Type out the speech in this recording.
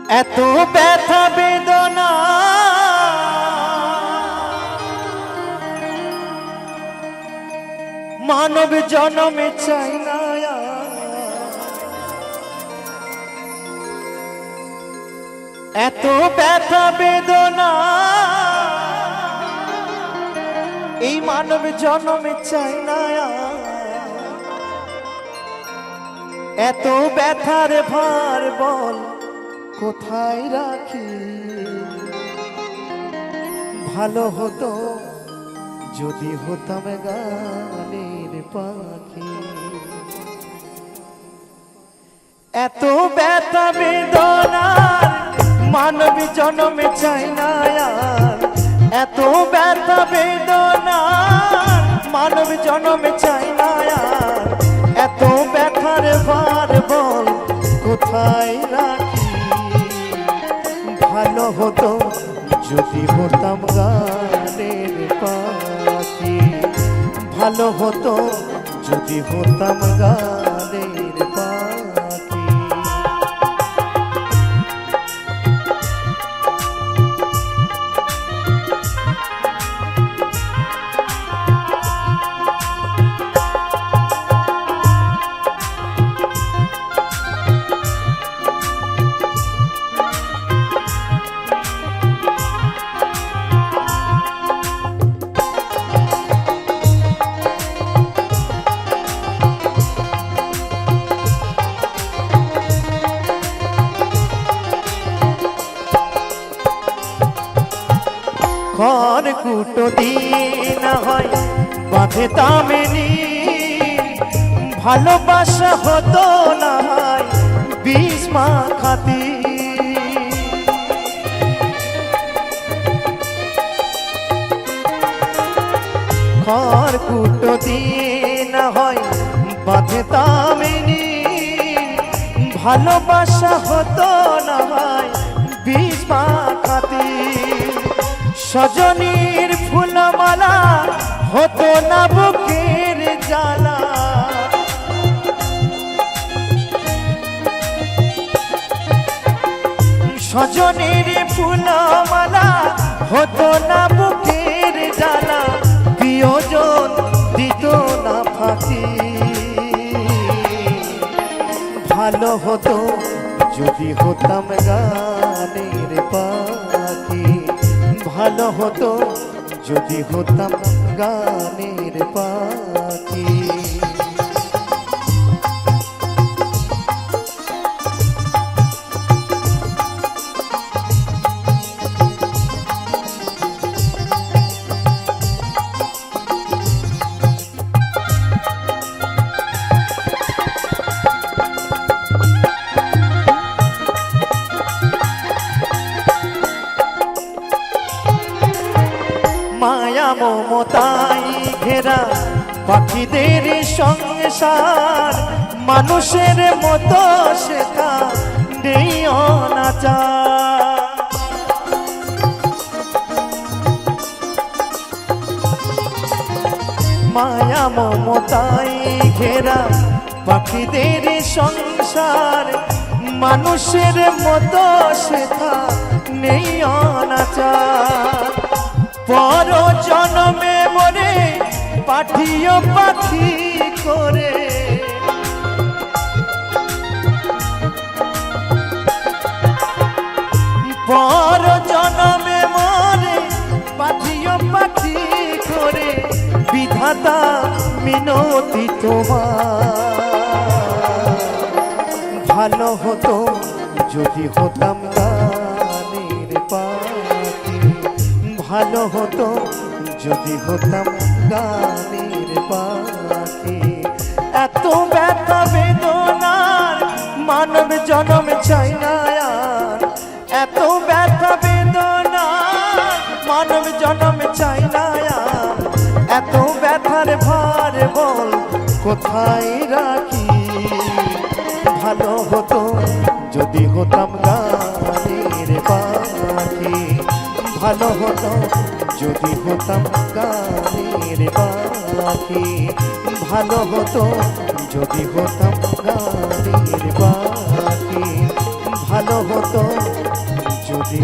এত ব্যথা বেদনা মানব জন্মে চাই না। এত ব্যথা বেদনা এই মানব জন্মে চাই না। এত ব্যথার ভার বল কোথায় রাখি? ভালো হতো যদি হতাম গানের পাখি। এত ব্যথা বেদনার মানব জন্মে চাই না। এত ব্যথা বেদনার মানব জন্মে চাই না। এত ব্যথার ভার বল কোথায় রাখি? ভালো হতো যদি হতাম গানের পাখি। ভালো হতো যদি হতাম গানের পাখি। ঘর কুটো দিন হয় বাঁধে দামেনি, ভালোবাসা হতো না হয় বিষ মাখাতি। ঘর কুটো দিন হয় বাঁধে দামেনি, ভালোবাসা হতো না হয় বিষ মাখাতি। সজনীর ফুলমালা হতো না বুকের জ্বালা। সজনীর ফুলমালা হতো না বুকের জ্বালা। প্রিয়জন দিত না ফাঁকি। ভালো হতো যদি হতাম গানের পাখি। ভালো হতো যদি হতাম গানের পাখি। মায়া মমতাই ঘেরা পাখিদের সংসার। মানুষের মতো শেখা নেই অনাচার। মায়া মমতাই ঘেরা পাখিদের সংসার। মানুষের মতো শেখা নেই অনাচার। পর জন্মে মরে পাঠিও পাখি করে। পর জন্মে মরে পাঠিও পাখি করে। বিধাতা মিনতি তোমার। ভালো হতো যদি হতাম গানের পাখি। ভালো হতো যদি হতাম গানের পাখি। এত ব্যথা বেদনার মানব জন্ম চাই না। এত ব্যথা বেদনার মানব জন্ম চাই না। এত ব্যথার ভার বল কোথায় রাখি? ভালো হতো যদি হতাম গানের পাখি। ভালো হতো যদি হতাম গানের পাখি। ভালো হতো যদি হতাম গানের পাখি। ভালো হতো যদি